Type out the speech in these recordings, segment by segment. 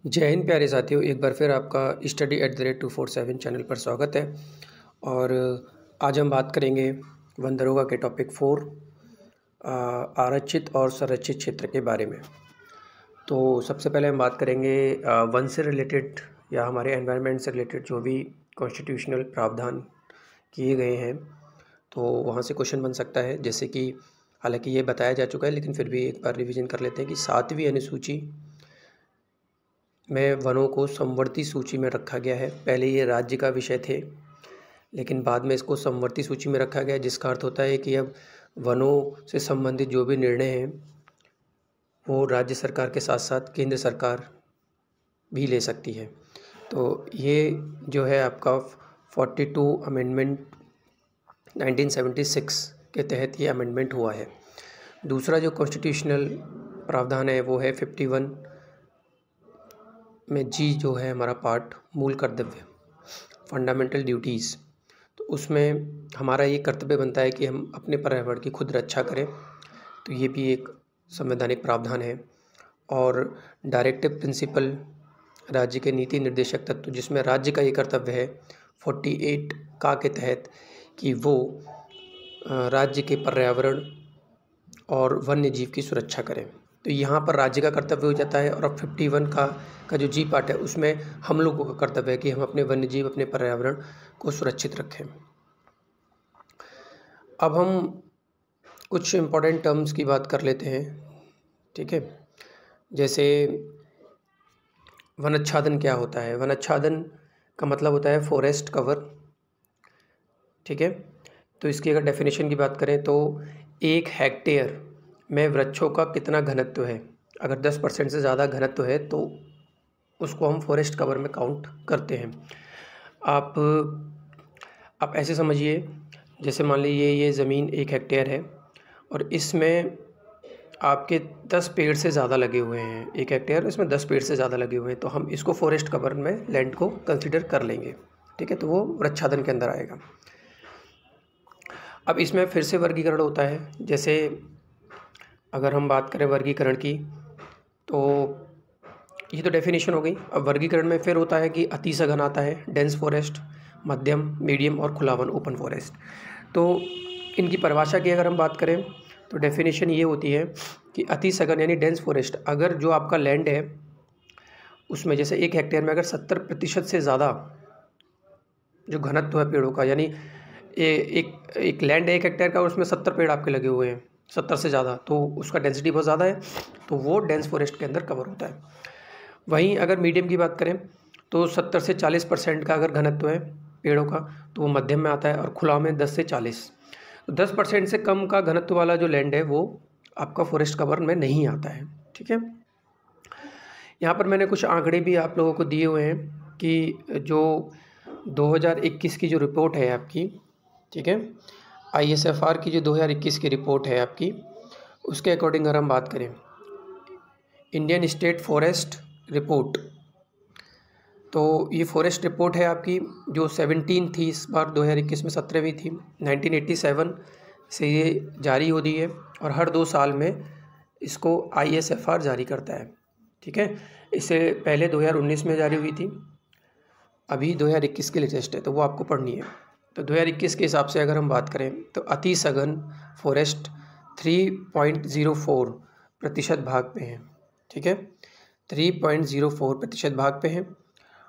जय हिंद प्यारे साथियों, एक बार फिर आपका study@247 चैनल पर स्वागत है। और आज हम बात करेंगे वन दरोगा के टॉपिक 4 आरक्षित और संरक्षित क्षेत्र के बारे में। तो सबसे पहले हम बात करेंगे वन से रिलेटेड या हमारे एनवायरनमेंट से रिलेटेड जो भी कॉन्स्टिट्यूशनल प्रावधान किए गए हैं, तो वहाँ से क्वेश्चन बन सकता है। जैसे कि हालांकि ये बताया जा चुका है, लेकिन फिर भी एक बार रिवीजन कर लेते हैं कि 7वीं अनुसूची में वनों को समवर्ती सूची में रखा गया है। पहले ये राज्य का विषय थे, लेकिन बाद में इसको समवर्ती सूची में रखा गया, जिसका अर्थ होता है कि अब वनों से संबंधित जो भी निर्णय हैं वो राज्य सरकार के साथ साथ केंद्र सरकार भी ले सकती है। तो ये जो है आपका 42 अमेंडमेंट 1976 के तहत ये अमेंडमेंट हुआ है। दूसरा जो कॉन्स्टिट्यूशनल प्रावधान है वो है 51 में जी जो है हमारा पार्ट मूल कर्तव्य, फंडामेंटल ड्यूटीज़। तो उसमें हमारा ये कर्तव्य बनता है कि हम अपने पर्यावरण की खुद रक्षा करें। तो ये भी एक संवैधानिक प्रावधान है। और डायरेक्टिव प्रिंसिपल, राज्य के नीति निर्देशक तत्व, जिसमें राज्य का ये कर्तव्य है 48 का के तहत कि वो राज्य के पर्यावरण और वन्य जीव की सुरक्षा करें। तो यहाँ पर राज्य का कर्तव्य हो जाता है। और अब 51 का जो जी पार्ट है उसमें हम लोगों का कर्तव्य है कि हम अपने वन्य जीव, अपने पर्यावरण को सुरक्षित रखें। अब हम कुछ इम्पोर्टेंट टर्म्स की बात कर लेते हैं, ठीक है। जैसे वनाच्छादन क्या होता है। वनाच्छादन का मतलब होता है फॉरेस्ट कवर, ठीक है। तो इसकी अगर डेफिनेशन की बात करें तो 1 हेक्टेयर में वृक्षों का कितना घनत्व है, अगर 10% से ज़्यादा घनत्व है तो उसको हम फॉरेस्ट कवर में काउंट करते हैं। आप ऐसे समझिए, जैसे मान लीजिए ये ज़मीन 1 हेक्टेयर है और इसमें आपके 10 पेड़ से ज़्यादा लगे हुए हैं। 1 हेक्टेयर, इसमें 10 पेड़ से ज़्यादा लगे हुए हैं, तो हम इसको फॉरेस्ट कवर में लैंड को कंसिडर कर लेंगे, ठीक है। तो वो वृक्षादन के अंदर आएगा। अब इसमें फिर से वर्गीकरण होता है। जैसे अगर हम बात करें वर्गीकरण की, तो ये तो डेफिनेशन हो गई। अब वर्गीकरण में फिर होता है कि अति सघन आता है, डेंस फॉरेस्ट, मध्यम, मीडियम और खुला वन, ओपन फॉरेस्ट। तो इनकी परिभाषा की अगर हम बात करें तो डेफिनेशन ये होती है कि अति सघन यानी डेंस फॉरेस्ट, अगर जो आपका लैंड है उसमें जैसे 1 हेक्टेयर में अगर 70% से ज़्यादा जो घनत्व है पेड़ों का, यानी एक लैंड है 1 हेक्टेयर का, उसमें 70 पेड़ आपके लगे हुए हैं, 70 से ज़्यादा, तो उसका डेंसिटी बहुत ज़्यादा है, तो वो डेंस फॉरेस्ट के अंदर कवर होता है। वहीं अगर मीडियम की बात करें तो 70 से 40% का अगर घनत्व है पेड़ों का तो वो मध्यम में आता है, और खुला में 10 से 40। तो 10% से कम का घनत्व वाला जो लैंड है वो आपका फॉरेस्ट कवर में नहीं आता है, ठीक है। यहाँ पर मैंने कुछ आंकड़े भी आप लोगों को दिए हुए हैं कि जो 2021 की जो रिपोर्ट है आपकी, ठीक है, ISFR की जो 2021 की रिपोर्ट है आपकी, उसके अकॉर्डिंग अगर हम बात करें, इंडियन स्टेट फॉरेस्ट रिपोर्ट, तो ये फॉरेस्ट रिपोर्ट है आपकी जो 17 थी, इस बार 2021 में 17वीं थी। 1987 से ये जारी हो रही है और हर 2 साल में इसको ISFR जारी करता है, ठीक है। इससे पहले 2019 में जारी हुई थी, अभी 2021 के लेटेस्ट है, तो वो आपको पढ़नी है। तो 2021 के हिसाब से अगर हम बात करें तो अति सघन फॉरेस्ट 3.04% भाग पे है, ठीक है, 3.04% भाग पे है।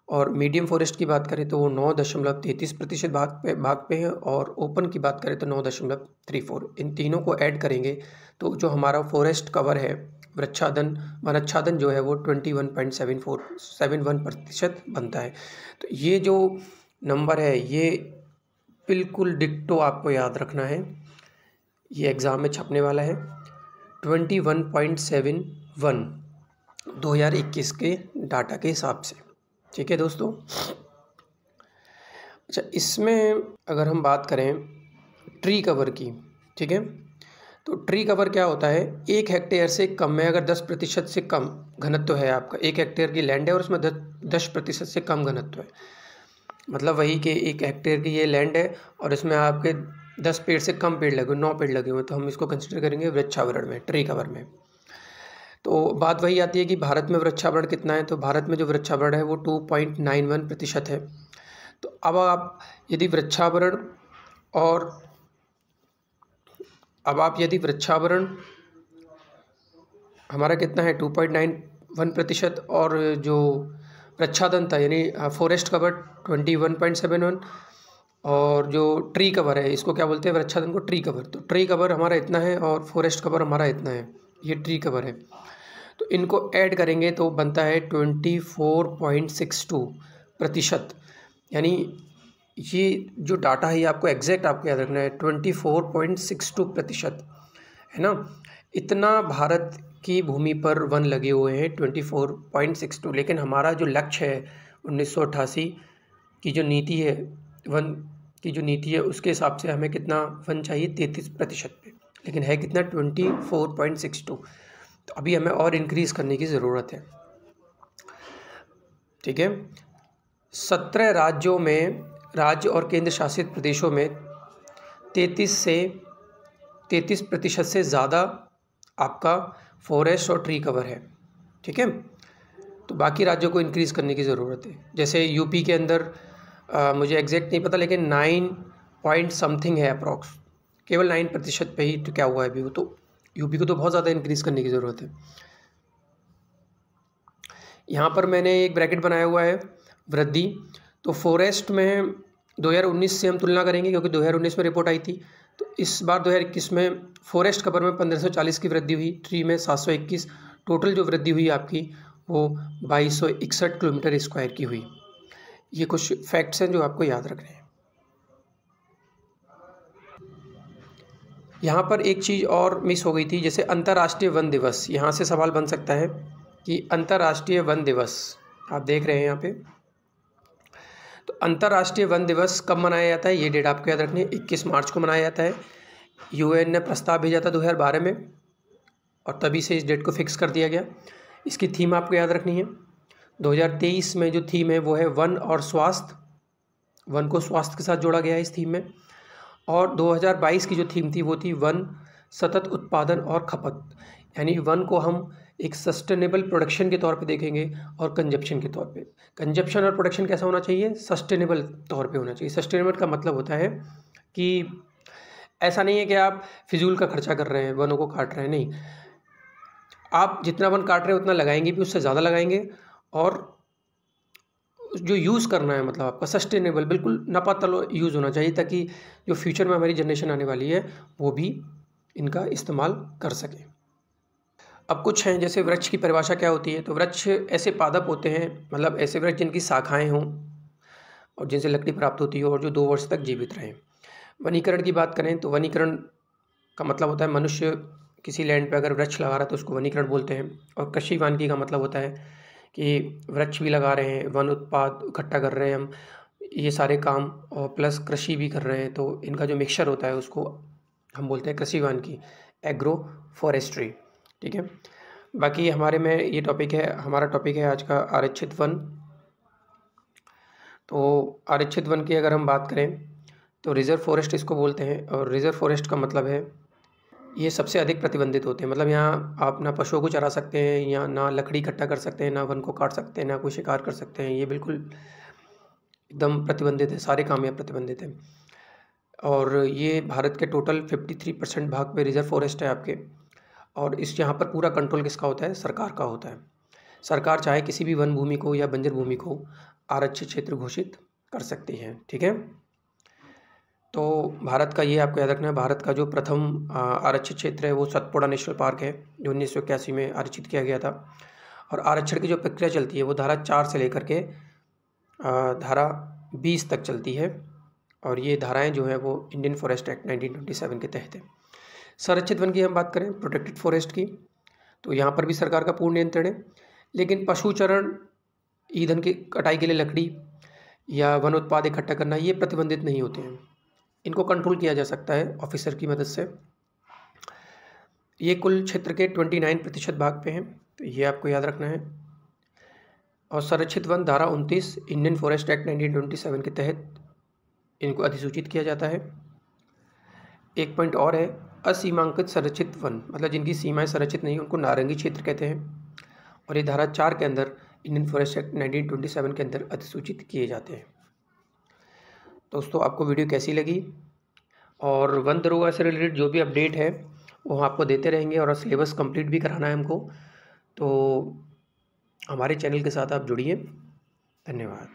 और मीडियम फॉरेस्ट की बात करें तो वो 9.33% भाग पे है, और ओपन की बात करें तो 9.34। इन तीनों को ऐड करेंगे तो जो हमारा फॉरेस्ट कवर है, वनाच्छादन जो है वो 21.71% बनता है। तो ये जो नंबर है ये बिल्कुल डिक्टो आपको याद रखना है, ये एग्ज़ाम में छपने वाला है। 21.71 2021 के डाटा के हिसाब से, ठीक है दोस्तों। अच्छा, इसमें अगर हम बात करें ट्री कवर की, ठीक है, तो ट्री कवर क्या होता है, 1 हेक्टेयर से कम में अगर 10% से कम घनत्व है आपका, 1 हेक्टेयर की लैंड है और उसमें 10% से कम घनत्व है, मतलब वही कि 1 हेक्टेयर की ये लैंड है और इसमें आपके 10 पेड़ से कम पेड़ लगे हुए, 9 पेड़ लगे हुए, तो हम इसको कंसिडर करेंगे वृक्षावरण में, ट्री कवर में। तो बात वही आती है कि भारत में वृक्षावरण कितना है, तो भारत में जो वृक्षावरण है वो 2.91% है। तो अब आप यदि वृक्षावरण हमारा कितना है 2.91%, और जो वृक्षादन था यानी फॉरेस्ट कवर 21.71, और जो ट्री कवर है, इसको क्या बोलते हैं वृक्षादन को, ट्री कवर। तो ट्री कवर हमारा इतना है और फॉरेस्ट कवर हमारा इतना है, ये ट्री कवर है। तो इनको ऐड करेंगे तो बनता है 24.62%। यानी ये जो डाटा है ये आपको एग्जैक्ट आपको याद रखना है, 24.62% है ना। इतना भारत की भूमि पर वन लगे हुए हैं 24.62। लेकिन हमारा जो लक्ष्य है 1988 की जो नीति है, वन की जो नीति है, उसके हिसाब से हमें कितना वन चाहिए 33% पे, लेकिन है कितना 24.62। तो अभी हमें और इंक्रीज़ करने की ज़रूरत है। ठीक है, 17 राज्यों में, राज्य और केंद्र शासित प्रदेशों में 33% से ज़्यादा आपका फॉरेस्ट और ट्री कवर है। ठीक है, तो बाकी राज्यों को इंक्रीज़ करने की ज़रूरत है। जैसे यूपी के अंदर मुझे एग्जैक्ट नहीं पता, लेकिन 9 पॉइंट समथिंग है अप्रॉक्स, केवल 9% पे ही तो क्या हुआ है अभी वो, तो यूपी को तो बहुत ज़्यादा इंक्रीज़ करने की ज़रूरत है। यहाँ पर मैंने एक ब्रैकेट बनाया हुआ है वृद्धि। तो फॉरेस्ट में 2019 से हम तुलना करेंगे, क्योंकि 2019 में रिपोर्ट आई थी। तो इस बार 2021 में फॉरेस्ट कवर में 1540 की वृद्धि हुई, ट्री में 721, टोटल जो वृद्धि हुई आपकी वो 2261 किलोमीटर स्क्वायर की हुई। ये कुछ फैक्ट्स हैं जो आपको याद रखने हैं। यहाँ पर एक चीज़ और मिस हो गई थी, जैसे अंतर्राष्ट्रीय वन दिवस। यहाँ से सवाल बन सकता है कि अंतर्राष्ट्रीय वन दिवस आप देख रहे हैं यहाँ पे, तो अंतर्राष्ट्रीय वन दिवस कब मनाया जाता है, ये डेट आपको याद रखनी है। 21 मार्च को मनाया जाता है। यूएन ने प्रस्ताव भेजा था 2012 में, और तभी से इस डेट को फिक्स कर दिया गया। इसकी थीम आपको याद रखनी है। 2023 में जो थीम है वो है वन और स्वास्थ्य, वन को स्वास्थ्य के साथ जोड़ा गया है इस थीम में। और 2022 की जो थीम थी वो थी वन, सतत उत्पादन और खपत, यानी वन को हम एक सस्टेनेबल प्रोडक्शन के तौर पे देखेंगे और कंजप्शन के तौर पे। कंजप्शन और प्रोडक्शन कैसा होना चाहिए, सस्टेनेबल तौर पे होना चाहिए। सस्टेनेबल का मतलब होता है कि ऐसा नहीं है कि आप फिजूल का खर्चा कर रहे हैं, वनों को काट रहे हैं, नहीं। आप जितना वन काट रहे हैं उतना लगाएंगे भी, उससे ज़्यादा लगाएंगे, और जो यूज़ करना है मतलब आपका सस्टेनेबल, बिल्कुल नपातल यूज़ होना चाहिए, ताकि जो फ्यूचर में हमारी जनरेशन आने वाली है वो भी इनका इस्तेमाल कर सके। अब कुछ हैं, जैसे वृक्ष की परिभाषा क्या होती है। तो वृक्ष ऐसे पादप होते हैं, मतलब ऐसे वृक्ष जिनकी शाखाएं हों और जिनसे लकड़ी प्राप्त होती हो और जो 2 वर्ष तक जीवित रहें। वनीकरण की बात करें तो वनीकरण का मतलब होता है मनुष्य किसी लैंड पे अगर वृक्ष लगा रहा है तो उसको वनीकरण बोलते हैं। और कृषि वानिकी का मतलब होता है कि वृक्ष भी लगा रहे हैं, वन उत्पाद इकट्ठा कर रहे हैं हम, ये सारे काम, और प्लस कृषि भी कर रहे हैं, तो इनका जो मिक्सचर होता है उसको हम बोलते हैं कृषि वानिकी, एग्रो फॉरेस्ट्री। ठीक है, बाकी हमारे में ये टॉपिक है, हमारा टॉपिक है आज का आरक्षित वन। तो आरक्षित वन की अगर हम बात करें तो रिजर्व फॉरेस्ट इसको बोलते हैं, और रिजर्व फॉरेस्ट का मतलब है ये सबसे अधिक प्रतिबंधित होते हैं। मतलब यहाँ आप ना पशुओं को चरा सकते हैं, या ना लकड़ी इकट्ठा कर सकते हैं, ना वन को काट सकते हैं, ना कोई शिकार कर सकते हैं। ये बिल्कुल एकदम प्रतिबंधित है, सारे काम यहाँ प्रतिबंधित हैं। और ये भारत के टोटल 53% भाग पे रिजर्व फॉरेस्ट है आपके। और इस यहाँ पर पूरा कंट्रोल किसका होता है, सरकार का होता है। सरकार चाहे किसी भी वन भूमि को या बंजर भूमि को आरक्षित क्षेत्र घोषित कर सकती है। ठीक है, तो भारत का ये आपको याद रखना है, भारत का जो प्रथम आरक्षित क्षेत्र है वो सतपुड़ा नेशनल पार्क है, जो 1981 में आरक्षित किया गया था। और आरक्षण की जो प्रक्रिया चलती है वो धारा 4 से लेकर के धारा 20 तक चलती है, और ये धाराएं जो हैं वो इंडियन फॉरेस्ट एक्ट 1927 के तहत है। संरक्षित वन की हम बात करें, प्रोटेक्टेड फॉरेस्ट की, तो यहाँ पर भी सरकार का पूर्ण नियंत्रण है। लेकिन पशुचरण, ईंधन की कटाई के लिए लकड़ी या वन उत्पाद इकट्ठा करना, ये प्रतिबंधित नहीं होते हैं। इनको कंट्रोल किया जा सकता है ऑफिसर की मदद से। ये कुल क्षेत्र के 29% भाग पे हैं, तो ये आपको याद रखना है। और संरक्षित वन धारा 29 इंडियन फॉरेस्ट एक्ट 1927 के तहत इनको अधिसूचित किया जाता है। एक पॉइंट और है असीमांकित संरक्षित वन, मतलब जिनकी सीमाएं संरक्षित नहीं, उनको नारंगी क्षेत्र कहते हैं और ये धारा 4 के अंदर इंडियन फॉरेस्ट एक्ट 1927 के अंदर अधिसूचित किए जाते हैं। दोस्तों, आपको वीडियो कैसी लगी? और वन दरोगा से रिलेटेड जो भी अपडेट है वो हम आपको देते रहेंगे और सिलेबस कंप्लीट भी कराना है हमको, तो हमारे चैनल के साथ आप जुड़िए। धन्यवाद।